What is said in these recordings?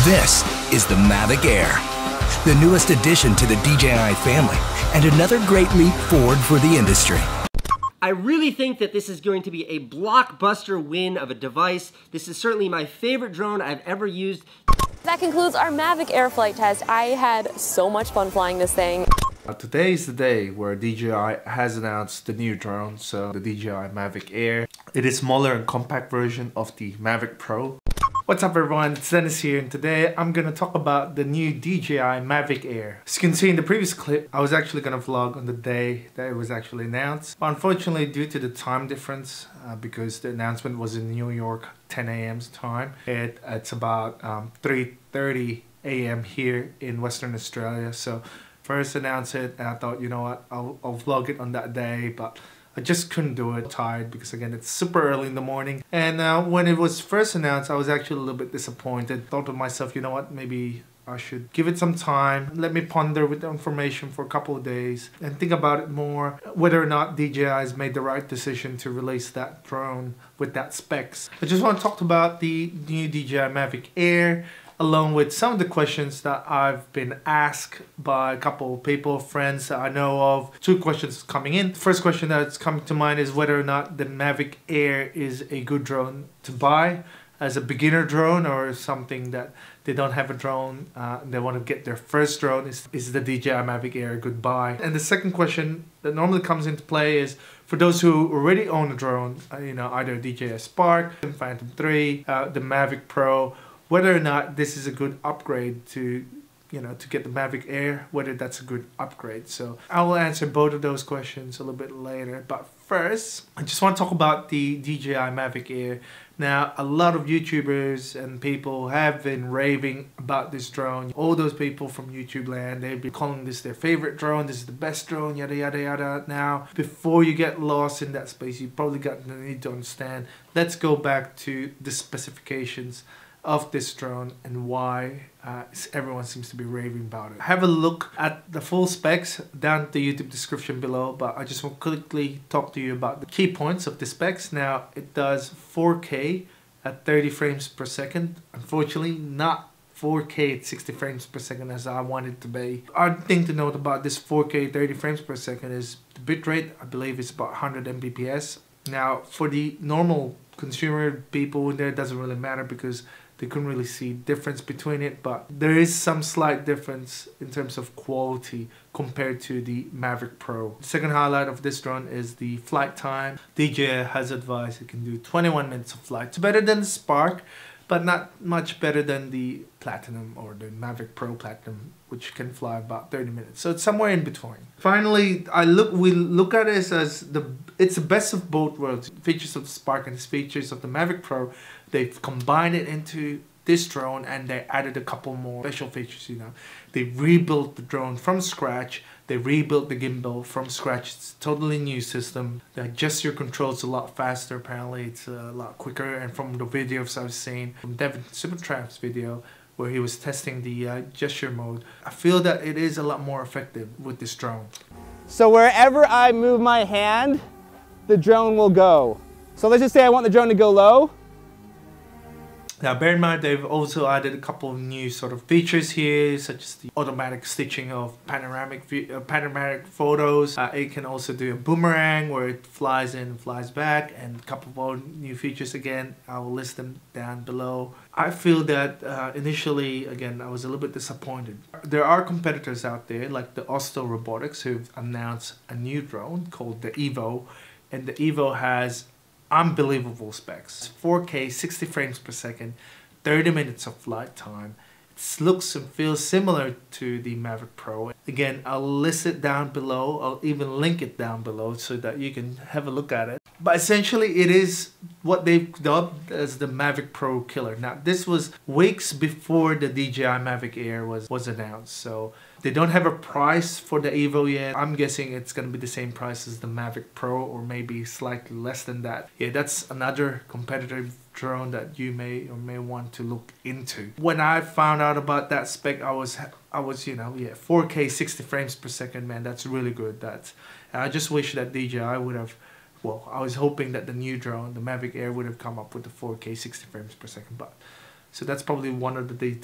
This is the Mavic Air, the newest addition to the DJI family, and another great leap forward for the industry. I really think that this is going to be a blockbuster win of a device. This is certainly my favorite drone I've ever used. That concludes our Mavic Air flight test. I had so much fun flying this thing. Today is the day where DJI has announced the new drone, so the DJI Mavic Air. It is smaller and compact version of the Mavic Pro. What's up everyone, it's Dennis here, and today I'm gonna talk about the new DJI Mavic Air. As you can see in the previous clip, I was actually gonna vlog on the day that it was actually announced. But unfortunately, due to the time difference, because the announcement was in New York 10 a.m. time, it's about 3:30 a.m. here in Western Australia. So first announced it, and I thought, you know what, I'll vlog it on that day, but I just couldn't do it. Tired because again it's super early in the morning, and when it was first announced I was actually a little bit disappointed. Thought to myself, you know what, maybe I should give it some time, let me ponder with the information for a couple of days and think about it more, whether or not DJI has made the right decision to release that drone with that specs. I just want to talk about the new DJI Mavic Air, along with some of the questions that I've been asked by a couple of people, friends that I know of. Two questions coming in. The first question that's coming to mind is whether or not the Mavic Air is a good drone to buy as a beginner drone, or something that they don't have a drone, they want to get their first drone. Is the DJI Mavic Air a good buy? And the second question that normally comes into play is for those who already own a drone, you know, either DJI Spark, Phantom 3, the Mavic Pro, whether or not this is a good upgrade to, you know, to get the Mavic Air, whether that's a good upgrade. So I will answer both of those questions a little bit later. But first, I just want to talk about the DJI Mavic Air. Now, a lot of YouTubers and people have been raving about this drone. All those people from YouTube land, they've been calling this their favorite drone. This is the best drone, yada, yada, yada. Now, before you get lost in that space, you probably need to understand. Let's go back to the specifications of this drone and why everyone seems to be raving about it. Have a look at the full specs down in the YouTube description below, but I just want to quickly talk to you about the key points of the specs. Now, it does 4K at 30 frames per second. Unfortunately, not 4K at 60 frames per second as I want it to be. Odd thing to note about this 4K 30 frames per second is the bitrate. I believe it's about 100 Mbps. Now, for the normal consumer people, there, it doesn't really matter because they couldn't really see difference between it, but there is some slight difference in terms of quality compared to the Mavic Pro. The second highlight of this drone is the flight time. DJI has advised it can do 21 minutes of flight. It's better than the Spark, but not much better than the Platinum or the Mavic Pro Platinum, which can fly about 30 minutes. So it's somewhere in between. Finally, we look at it as it's the best of both worlds. Features of the Spark and the features of the Mavic Pro, they've combined it into this drone and they added a couple more special features, you know. They rebuilt the drone from scratch. They rebuilt the gimbal from scratch. It's a totally new system. The gesture control's a lot faster, apparently. It's a lot quicker. And from the videos I've seen, from Devin Supertramp's video, where he was testing the gesture mode, I feel that it is a lot more effective with this drone. So wherever I move my hand, the drone will go. So let's just say I want the drone to go low. Now bear in mind they've also added a couple of new sort of features here, such as the automatic stitching of panoramic photos. It can also do a boomerang where it flies in and flies back, and a couple more new features. Again, I will list them down below. I feel that initially, again, I was a little bit disappointed. There are competitors out there like the Osto Robotics who've announced a new drone called the Evo, and the Evo has unbelievable specs. 4K 60 frames per second, 30 minutes of flight time. It looks and feels similar to the Mavic Pro. Again, I'll list it down below. I'll even link it down below so that you can have a look at it. But essentially it is what they've dubbed as the Mavic Pro killer. Now this was weeks before the DJI Mavic Air was announced, so they don't have a price for the Evo yet. I'm guessing it's gonna be the same price as the Mavic Pro, or maybe slightly less than that. Yeah, that's another competitive drone that you may or may want to look into. When I found out about that spec, I was you know, yeah, 4K 60 frames per second, man, that's really good. And I just wish that DJI would have, well, I was hoping that the new drone, the Mavic Air, would have come up with the 4K 60 frames per second, but So that's probably one of the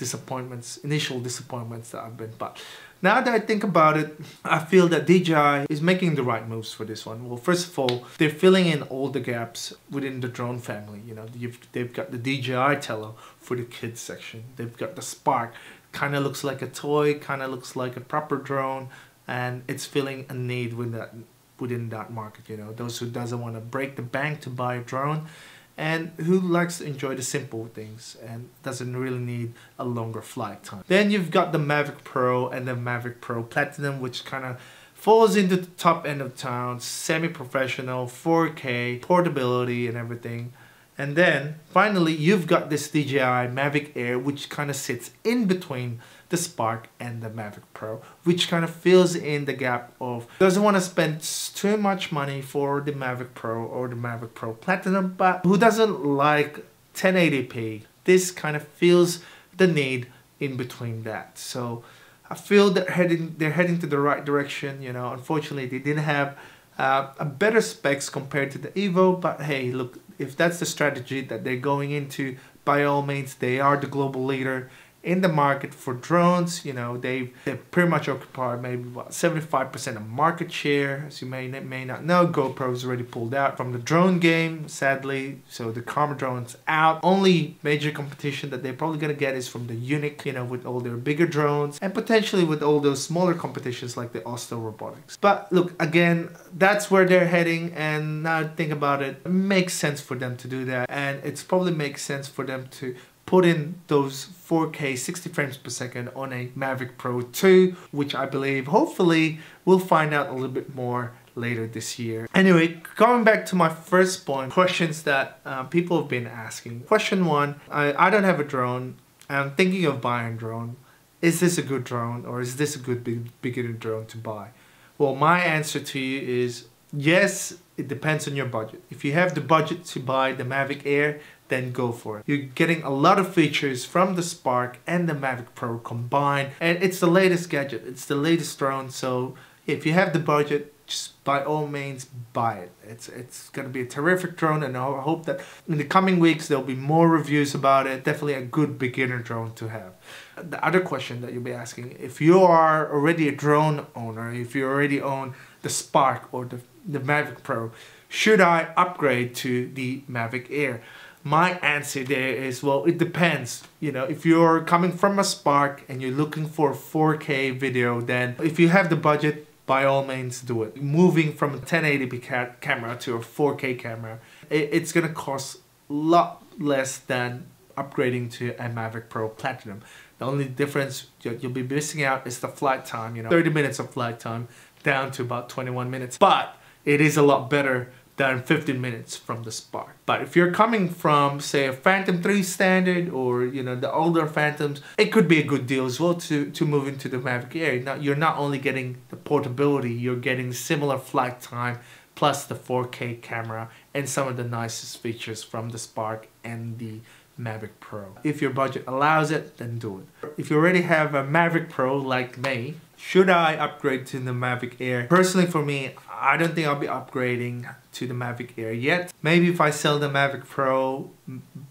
initial disappointments that I've been. But now that I think about it, I feel that DJI is making the right moves for this one. Well, first of all, they're filling in all the gaps within the drone family. You know, they've got the DJI Tello for the kids section. They've got the Spark, kind of looks like a toy, kind of looks like a proper drone, and it's filling a need within that market. You know, those who doesn't want to break the bank to buy a drone, and who likes to enjoy the simple things and doesn't really need a longer flight time. Then you've got the Mavic Pro and the Mavic Pro Platinum, which kind of falls into the top end of town, semi-professional, 4K, portability and everything. And then finally you've got this DJI Mavic Air, which kind of sits in between the Spark and the Mavic Pro, which kind of fills in the gap of doesn't want to spend too much money for the Mavic Pro or the Mavic Pro Platinum, but who doesn't like 1080p. This kind of fills the need in between that. So I feel they're heading to the right direction. You know, unfortunately they didn't have a better specs compared to the Evo, but hey, look, if that's the strategy that they're going into, by all means, they are the global leader in the market for drones. You know, they pretty much occupy maybe about 75% of market share. As you may not know, GoPro's already pulled out from the drone game, sadly. So the camera drone's out. Only major competition that they're probably gonna get is from the Unique, you know, with all their bigger drones, and potentially with all those smaller competitions like the Oslo Robotics. But look, again, that's where they're heading, and now think about it, it makes sense for them to do that, and it's probably makes sense for them to put in those 4K 60 frames per second on a Mavic Pro 2, which I believe hopefully we'll find out a little bit more later this year. Anyway, going back to my first point, questions that people have been asking. Question one, I don't have a drone. I'm thinking of buying a drone. Is this a good drone, or is this a good beginner drone to buy? Well, my answer to you is yes, it depends on your budget. If you have the budget to buy the Mavic Air, then go for it. You're getting a lot of features from the Spark and the Mavic Pro combined, and it's the latest gadget, it's the latest drone. So if you have the budget, just by all means buy it. It's gonna be a terrific drone, and I hope that in the coming weeks there'll be more reviews about it. Definitely a good beginner drone to have. The other question that you'll be asking, if you are already a drone owner, if you already own the Spark or the Mavic Pro, should I upgrade to the Mavic Air? My answer there is, well, it depends. You know, if you're coming from a Spark and you're looking for 4K video, then if you have the budget, by all means do it. Moving from a 1080p camera to a 4K camera, it's gonna cost a lot less than upgrading to a Mavic Pro Platinum. The only difference you'll be missing out is the flight time, you know, 30 minutes of flight time down to about 21 minutes. But it is a lot better than 15 minutes from the Spark. But if you're coming from, say, a Phantom 3 standard, or you know, the older Phantoms, it could be a good deal as well to move into the Mavic Air. Now, you're not only getting the portability, you're getting similar flight time plus the 4K camera and some of the nicest features from the Spark and the Mavic Pro. If your budget allows it, then do it. If you already have a Mavic Pro like me, should I upgrade to the Mavic Air? Personally, for me, I don't think I'll be upgrading to the Mavic Air yet. Maybe if I sell the Mavic Pro,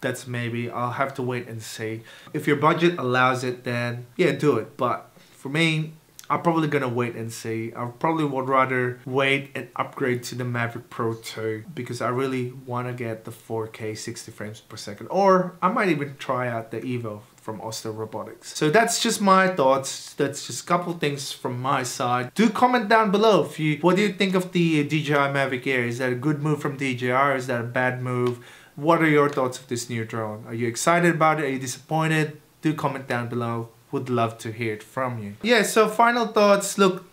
that's maybe. I'll have to wait and see. If your budget allows it, then yeah, do it. But for me, I'm probably gonna wait and see. I probably would rather wait and upgrade to the Mavic Pro 2 because I really want to get the 4K 60 frames per second. Or I might even try out the Evo from Oslo Robotics. So that's just my thoughts. That's just a couple things from my side. Do comment down below what do you think of the DJI Mavic Air? Is that a good move from DJI, or is that a bad move? What are your thoughts of this new drone? Are you excited about it? Are you disappointed? Do comment down below. Would love to hear it from you. Yeah, so final thoughts. Look,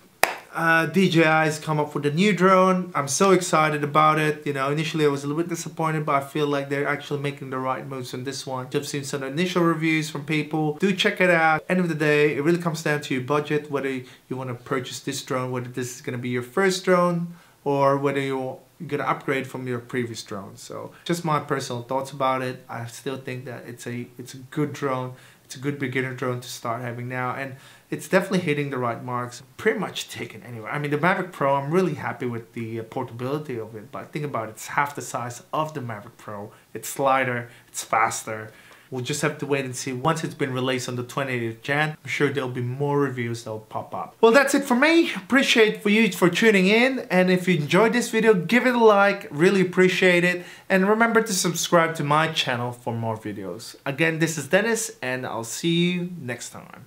DJI's come up with a new drone. I'm so excited about it. You know, initially I was a little bit disappointed, but I feel like they're actually making the right moves on this one. I've seen some initial reviews from people. Do check it out. End of the day, it really comes down to your budget, whether you want to purchase this drone, whether this is going to be your first drone, or whether you're going to upgrade from your previous drone. So just my personal thoughts about it. I still think that it's a good drone. It's a good beginner drone to start having now, and it's definitely hitting the right marks. Pretty much taken anywhere. I mean, the Mavic Pro, I'm really happy with the portability of it, but think about it, it's half the size of the Mavic Pro. It's lighter, it's faster, We'll just have to wait and see. Once it's been released on the 28th Jan, I'm sure there'll be more reviews that'll pop up. Well, that's it for me. Appreciate for you for tuning in, and if you enjoyed this video, give it a like. Really appreciate it, and remember to subscribe to my channel for more videos. Again, this is Dennis, and I'll see you next time.